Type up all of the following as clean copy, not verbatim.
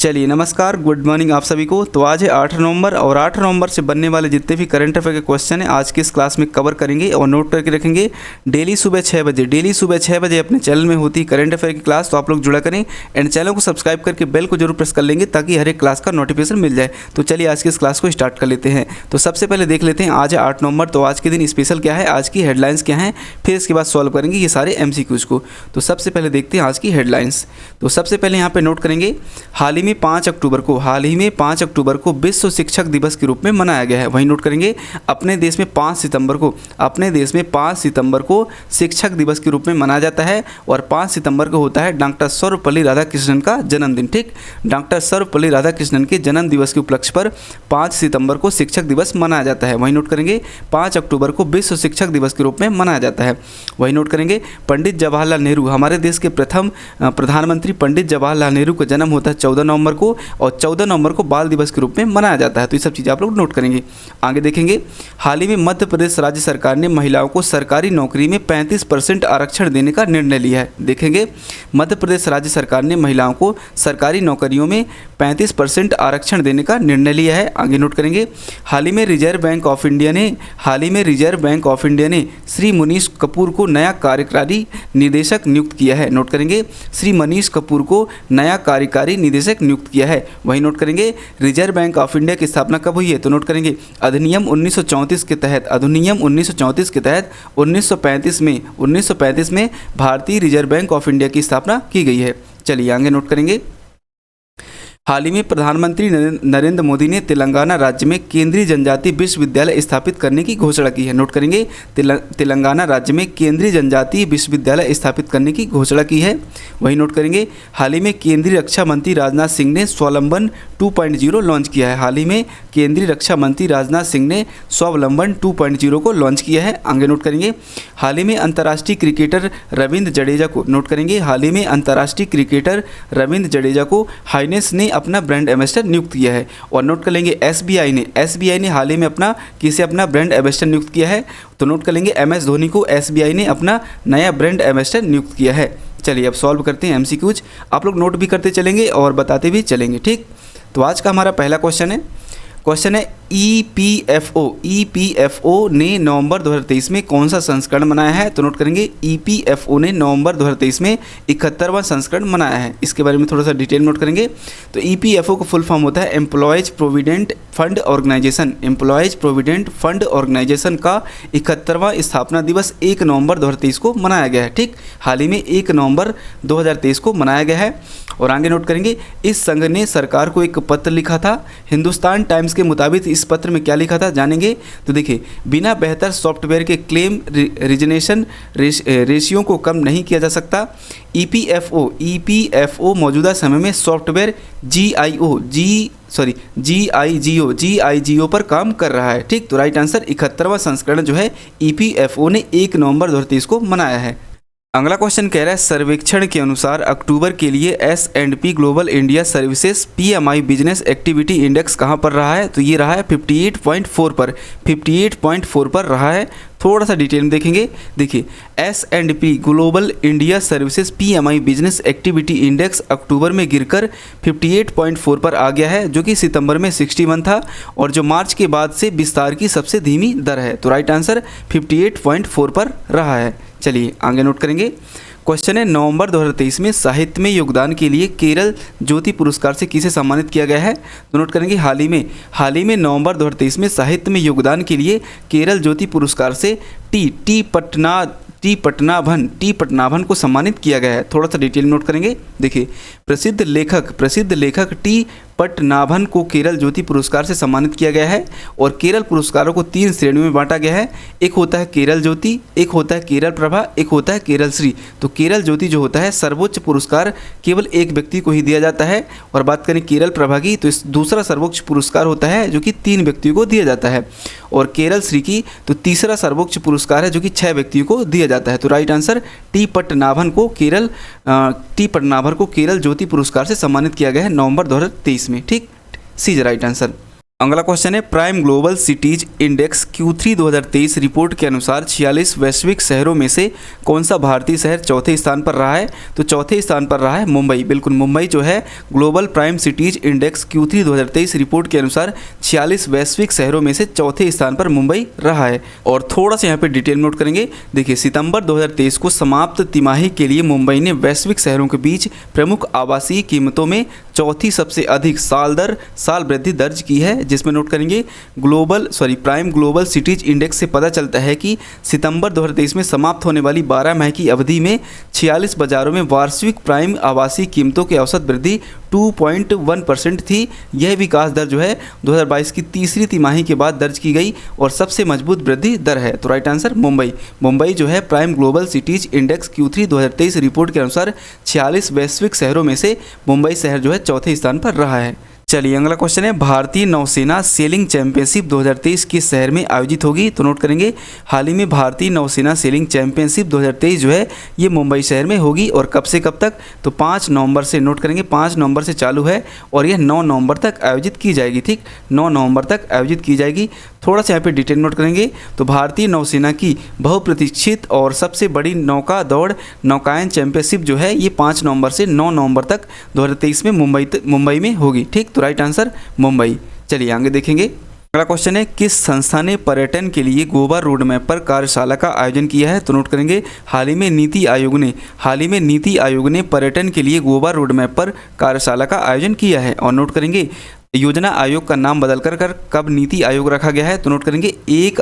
चलिए नमस्कार, good morning आप सभी को। तो आज है 8 नवंबर और 8 नवंबर से बनने वाले जितने भी करंट अफेयर के क्वेश्चन हैं आज की इस क्लास में कवर करेंगे और नोट करके रखेंगे। डेली सुबह 6 बजे अपने चैनल में होती है करंट अफेयर की क्लास, तो आप लोग जुड़ा करें एंड चैनल को सब्सक्राइब करके बेल को जरूर प्रेस कर लेंगे ताकि हर एक क्लास का नोटिफिकेशन मिल जाए। तो चलिए आज की इस क्लास को स्टार्ट कर लेते हैं। तो सबसे पहले देख लेते हैं आज है 8 नवंबर, तो आज के दिन स्पेशल क्या है, आज की हेडलाइंस क्या हैं, फिर इसके बाद सॉल्व करेंगे ये सारे MCQs को। तो सबसे पहले देखते हैं आज की हेडलाइंस। तो सबसे पहले यहाँ पे नोट करेंगे, हाल ही में 5 अक्टूबर को विश्व शिक्षक दिवस के रूप में मनाया गया है। वहीं नोट करेंगे अपने देश में 5 सितंबर को शिक्षक दिवस के रूप में मनाया जाता है और 5 सितंबर को होता है डॉक्टर सर्वपल्ली राधाकृष्णन का जन्मदिन। ठीक, डॉक्टर सर्वपल्ली राधाकृष्णन के जन्म दिवस के उपलक्ष्य पर 5 सितंबर को शिक्षक दिवस मनाया जाता है। वहीं नोट करेंगे 5 अक्टूबर को विश्व शिक्षक दिवस के रूप में मनाया जाता है। वहीं नोट करेंगे पंडित जवाहरलाल नेहरू, हमारे देश के प्रथम प्रधानमंत्री पंडित जवाहरलाल नेहरू का जन्म होता है 14 नवंबर को और 14 नवंबर को बाल दिवस के रूप में मनाया जाता है। तो ये सब चीज़ें आप लोग नोट करेंगे। आगे देखेंगे, हाल ही में मध्य प्रदेश राज्य सरकार ने महिलाओं को सरकारी नौकरी में 35% आरक्षण देने का निर्णय लिया है। देखेंगे मध्य प्रदेश राज्य सरकार ने महिलाओं को सरकारी नौकरियों में 35% आरक्षण देने का निर्णय लिया है। आगे नोट करेंगे, हाल ही में रिजर्व बैंक ऑफ इंडिया ने श्री मनीष कपूर को नया कार्यकारी निदेशक नियुक्त किया है। नोट करेंगे श्री मनीष कपूर को नया कार्यकारी निदेशक नियुक्त किया है। वहीं नोट करेंगे रिजर्व बैंक ऑफ इंडिया की स्थापना कब हुई है, तो नोट करेंगे अधिनियम 1934 के तहत 1935 में भारतीय रिजर्व बैंक ऑफ इंडिया की स्थापना की गई है। चलिए आगे नोट करेंगे, हाल ही में प्रधानमंत्री नरेंद्र मोदी ने तेलंगाना राज्य में केंद्रीय जनजातीय विश्वविद्यालय स्थापित करने की घोषणा की है। नोट करेंगे तेलंगाना राज्य में केंद्रीय जनजातीय विश्वविद्यालय स्थापित करने की घोषणा की है। वहीं नोट करेंगे हाल ही में केंद्रीय रक्षा मंत्री राजनाथ सिंह ने स्वावलंबन 2.0 लॉन्च किया है। हाल ही में केंद्रीय रक्षा मंत्री राजनाथ सिंह ने स्वावलंबन 2.0 को लॉन्च किया है। आगे नोट करेंगे, हाल ही में अंतर्राष्ट्रीय क्रिकेटर रविंद्र जडेजा को, नोट करेंगे हाल ही में अंतर्राष्ट्रीय क्रिकेटर रविंद्र जडेजा को हाईनेस ने अपना ब्रांड एम्बेसडर नियुक्त किया है। और नोट कर लेंगे SBI ने हाल ही में अपना ब्रांड एम्बेसडर नियुक्त किया है। तो नोट कर लेंगे MS धोनी को SBI ने अपना नया ब्रांड एम्बेसडर नियुक्त किया है। चलिए अब सॉल्व करते हैं MCQs, आप लोग नोट भी करते चलेंगे और बताते भी चलेंगे। ठीक, तो आज का हमारा पहला क्वेश्चन है EPFO ने नवंबर 2023 में कौन सा संस्करण मनाया है। तो नोट करेंगे EPFO ने नवंबर 2023 में 71वां संस्करण मनाया है। इसके बारे में थोड़ा सा डिटेल नोट करेंगे। तो EPFO का फुल फॉर्म होता है एम्प्लॉयज़ प्रोविडेंट फंड ऑर्गेनाइजेशन का 71वां स्थापना दिवस 1 नवंबर 2023 को मनाया गया है। ठीक, हाल ही में 1 नवंबर 2023 को मनाया गया है। और आगे नोट करेंगे, इस संघ ने सरकार को एक पत्र लिखा था। हिंदुस्तान टाइम्स के मुताबिक इस पत्र में क्या लिखा था जानेंगे। तो देखिए, बिना बेहतर सॉफ्टवेयर के क्लेम रिजनेशन रेशियो को कम नहीं किया जा सकता। EPFO मौजूदा समय में सॉफ्टवेयर GIGO पर काम कर रहा है। ठीक, तो राइट आंसर 71वां संस्करण जो है EPFO ने 1 नवंबर 2023 को मनाया है। अगला क्वेश्चन कह रहा है, सर्वेक्षण के अनुसार अक्टूबर के लिए S&P global India services PMI business activity index कहाँ पर रहा है। तो ये रहा है 58.4 पर रहा है। थोड़ा सा डिटेल में देखेंगे। देखिए, S&P global India services PMI business activity index अक्टूबर में गिरकर 58.4 पर आ गया है, जो कि सितंबर में 61 था और जो मार्च के बाद से विस्तार की सबसे धीमी दर है। तो राइट आंसर 58.4 पर रहा है। चलिए आगे नोट करेंगे, क्वेश्चन है, नवंबर 2023 में साहित्य में योगदान के लिए केरल ज्योति पुरस्कार से किसे सम्मानित किया गया है। तो नोट करेंगे हाल ही में नवंबर 2023 में साहित्य में योगदान के लिए केरल ज्योति पुरस्कार से टी पटनाभन को सम्मानित किया गया है। थोड़ा सा डिटेल नोट करेंगे। देखिए, प्रसिद्ध लेखक टी पटनाभन को केरल ज्योति पुरस्कार से सम्मानित किया गया है और केरल पुरस्कारों को 3 श्रेणियों में बांटा गया है। एक होता है केरल ज्योति, एक होता है केरल प्रभा, एक होता है केरल श्री। तो केरल ज्योति जो होता है सर्वोच्च पुरस्कार केवल एक व्यक्ति को ही दिया जाता है। और बात करें केरल प्रभा की, तो इस दूसरा सर्वोच्च पुरस्कार होता है जो कि 3 व्यक्तियों को दिया जाता है। और केरल श्री की तो तीसरा सर्वोच्च पुरस्कार है जो कि 6 व्यक्तियों को दिया जाता है। तो राइट आंसर टी पटनाभन को केरल ज्योति पुरस्कार से सम्मानित किया गया है नवंबर 2023 में। ठीक, सी इज राइट आंसर। अगला क्वेश्चन है, prime global cities index Q3 2023 report के अनुसार 46 वैश्विक शहरों में से कौन सा भारतीय शहर चौथे स्थान पर रहा है? तो चौथे स्थान पर रहा है मुंबई। बिल्कुल, मुंबई जो है global prime cities index Q3 2023 report के अनुसार 46 वैश्विक शहरों में से चौथे स्थान पर मुंबई रहा है। और थोड़ा सा यहाँ पे डिटेल नोट करेंगे। देखिए, सितंबर 2023 को समाप्त तिमाही के लिए मुंबई ने वैश्विक शहरों के बीच प्रमुख आवासीय कीमतों में चौथी सबसे अधिक साल दर साल वृद्धि दर्ज की है, जिसमें नोट करेंगे प्राइम ग्लोबल सिटीज इंडेक्स से पता चलता है कि सितंबर 2023 में समाप्त होने वाली 12 माह की अवधि में 46 बाजारों में वार्षिक प्राइम आवासीय कीमतों की औसत वृद्धि 2.1% थी। यह विकास दर जो है 2022 की तीसरी तिमाही के बाद दर्ज की गई और सबसे मजबूत वृद्धि दर है। तो राइट आंसर मुंबई जो है prime global cities index Q3 2023 report के अनुसार 46 वैश्विक शहरों में से मुंबई शहर जो है चौथे स्थान पर रहा है। चलिए, अगला क्वेश्चन है, भारतीय नौसेना सेलिंग चैंपियनशिप 2023 किस शहर में आयोजित होगी? तो नोट करेंगे, हाल ही में भारतीय नौसेना सेलिंग चैंपियनशिप 2023 जो है ये मुंबई शहर में होगी। और कब से कब तक? तो 5 नवंबर से, नोट करेंगे 5 नवंबर से चालू है और यह 9 नवंबर तक आयोजित की जाएगी। ठीक, 9 नवंबर तक आयोजित की जाएगी। थोड़ा सा यहाँ पे डिटेल नोट करेंगे। तो भारतीय नौसेना की बहुप्रतीक्षित और सबसे बड़ी नौका दौड़ नौकायन चैंपियनशिप जो है ये 5 नवंबर से 9 नवंबर तक 2023 में मुंबई में होगी। ठीक, तो राइट आंसर मुंबई। चलिए आगे देखेंगे। अगला क्वेश्चन है, किस संस्था ने पर्यटन के लिए गोवा रोड मैप पर कार्यशाला का आयोजन किया है? तो नोट करेंगे, हाल ही में नीति आयोग ने पर्यटन के लिए गोवा रोड मैप पर कार्यशाला का आयोजन किया है। और नोट करेंगे, योजना आयोग का नाम बदलकर कब नीति आयोग रखा गया है? तो नोट करेंगे 1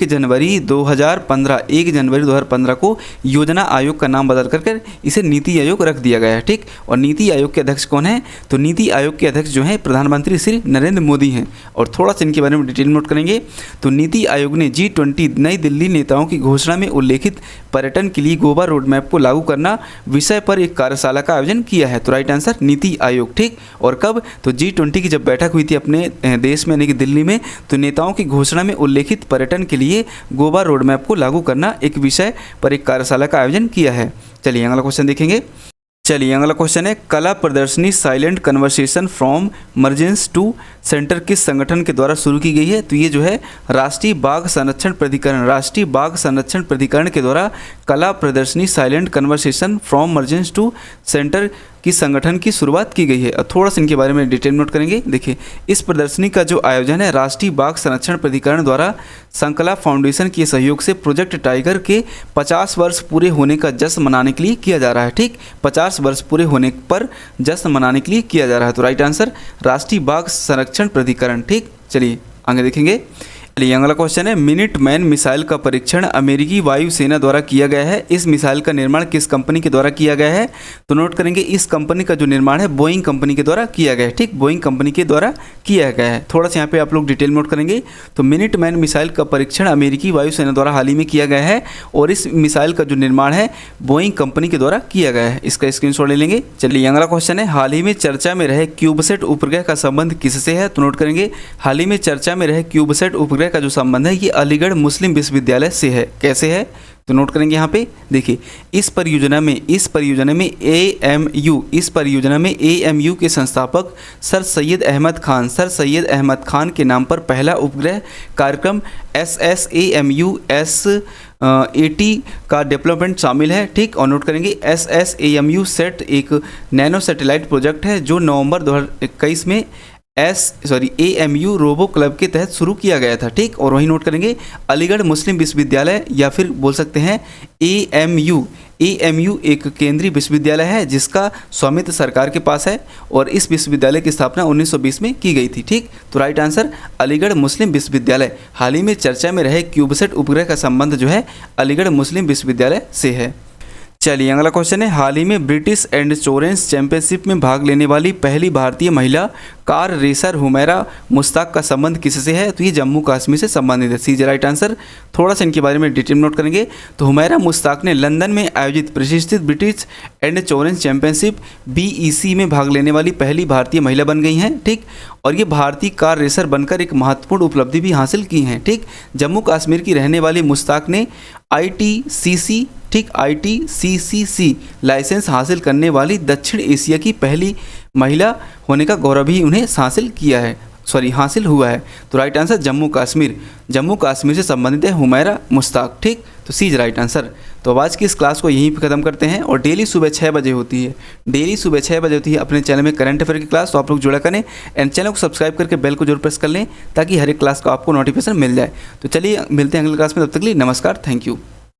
जनवरी 2015 को योजना आयोग का नाम बदल कर इसे नीति आयोग रख दिया गया है। ठीक, और नीति आयोग के अध्यक्ष कौन है? तो नीति आयोग के अध्यक्ष जो हैं प्रधानमंत्री श्री नरेंद्र मोदी हैं। और थोड़ा सा इनके बारे में डिटेल नोट करेंगे। तो नीति आयोग ने G20 नई दिल्ली नेताओं की घोषणा में उल्लेखित पर्यटन के लिए गोवा रोड मैप को लागू करना विषय पर एक कार्यशाला का आयोजन किया है। तो राइट आंसर नीति आयोग। ठीक, और कब? तो G20 की जब बैठक हुई थी अपने देश में यानी कि दिल्ली में, तो नेताओं की घोषणा में उल्लेखित पर्यटन के लिए गोवा रोड मैप को लागू करना एक विषय पर एक कार्यशाला का आयोजन किया है। चलिए अगला क्वेश्चन देखेंगे। अगला क्वेश्चन है, कला प्रदर्शनी silent conversation from margins to center किस संगठन के द्वारा शुरू की गई है? तो ये जो है राष्ट्रीय बाघ संरक्षण प्राधिकरण के द्वारा कला प्रदर्शनी silent conversation from margins to center की संगठन की शुरुआत की गई है। और थोड़ा सा इनके बारे में डिटेल नोट करेंगे। देखिए, इस प्रदर्शनी का जो आयोजन है राष्ट्रीय बाघ संरक्षण प्राधिकरण द्वारा संकला फाउंडेशन के सहयोग से प्रोजेक्ट टाइगर के 50 वर्ष पूरे होने का जश्न मनाने के लिए किया जा रहा है। ठीक, 50 वर्ष पूरे होने पर जश्न मनाने के लिए किया जा रहा है। तो राइट आंसर राष्ट्रीय बाघ संरक्षण प्राधिकरण। ठीक, चलिए आगे देखेंगे। अगला क्वेश्चन है, मिनट मैन मिसाइल का परीक्षण अमेरिकी वायुसेना द्वारा किया गया है। इस मिसाइल का निर्माण किस कंपनी के द्वारा किया गया है? तो नोट करेंगे, इस कंपनी का जो निर्माण है बोइंग कंपनी के द्वारा किया गया है। ठीक, बोइंग कंपनी के द्वारा किया गया है। थोड़ा सा यहाँ पे आप लोग डिटेल नोट करेंगे। तो मिनट मैन मिसाइल का परीक्षण अमेरिकी वायुसेना द्वारा हाल ही में किया गया है और इस मिसाइल का जो निर्माण है बोइंग कंपनी के द्वारा किया गया है। इसका स्क्रीनशॉट ले लेंगे। चलिए अगला क्वेश्चन है, हाल ही में चर्चा में रहे क्यूबसेट उपग्रह का संबंध किससे है? तो नोट करेंगे, हाल ही में चर्चा में रहे क्यूबसेट उपग्रह का जो संबंध है ये अलीगढ़ मुस्लिम विश्वविद्यालय से है। कैसे है? तो नोट करेंगे यहाँ पे। देखिए, इस परियोजना में AMU के संस्थापक सर सैयद अहमद खान के नाम पर पहला उपग्रह कार्यक्रम SSAMU S80 का डेवलपमेंट शामिल है। ठीक, और नोट करेंगे SSAMU सेट एक नैनो सैटेलाइट प्रोजेक्ट है जो नवंबर 2021 में AMU रोबो क्लब के तहत शुरू किया गया था। ठीक, और वहीं नोट करेंगे अलीगढ़ मुस्लिम विश्वविद्यालय या फिर बोल सकते हैं AMU एक केंद्रीय विश्वविद्यालय है जिसका स्वामित्व सरकार के पास है और इस विश्वविद्यालय की स्थापना 1920 में की गई थी। ठीक, तो राइट आंसर अलीगढ़ मुस्लिम विश्वविद्यालय। हाल ही में चर्चा में रहे क्यूबसेट उपग्रह का संबंध जो है अलीगढ़ मुस्लिम विश्वविद्यालय से है। चलिए अगला क्वेश्चन है, हाल ही में ब्रिटिश एंडोरेंस चैंपियनशिप में भाग लेने वाली पहली भारतीय महिला कार रेसर हुमैरा मुश्ताक का संबंध किससे है? तो ये जम्मू कश्मीर से संबंधित है। सीधे राइट आंसर। थोड़ा सा इनके बारे में डिटेल नोट करेंगे। तो हुमैरा मुश्ताक ने लंदन में आयोजित प्रतिष्ठित ब्रिटिश एंडोरेंस चैंपियनशिप BEC में भाग लेने वाली पहली भारतीय महिला बन गई हैं। ठीक, और ये भारतीय कार रेसर बनकर एक महत्वपूर्ण उपलब्धि भी हासिल की हैं। ठीक, जम्मू कश्मीर की रहने वाली मुश्ताक ने ITCC ठीक, ITCCC लाइसेंस हासिल करने वाली दक्षिण एशिया की पहली महिला होने का गौरव भी उन्हें हासिल हुआ है। तो राइट आंसर जम्मू कश्मीर से संबंधित है हुमैरा मुश्ताक। ठीक, तो सी इज राइट आंसर। तो आज की इस क्लास को यहीं पे ख़त्म करते हैं और डेली सुबह 6 बजे होती है अपने चैनल में करंट अफेयर की क्लास। तो आप लोग जुड़ा करें एंड चैनल को सब्सक्राइब करके बेल को जरूर प्रेस कर लें ताकि हर एक क्लास का आपको नोटिफिकेशन मिल जाए। तो चलिए मिलते हैं अगली क्लास में, तब तक के लिए नमस्कार, थैंक यू।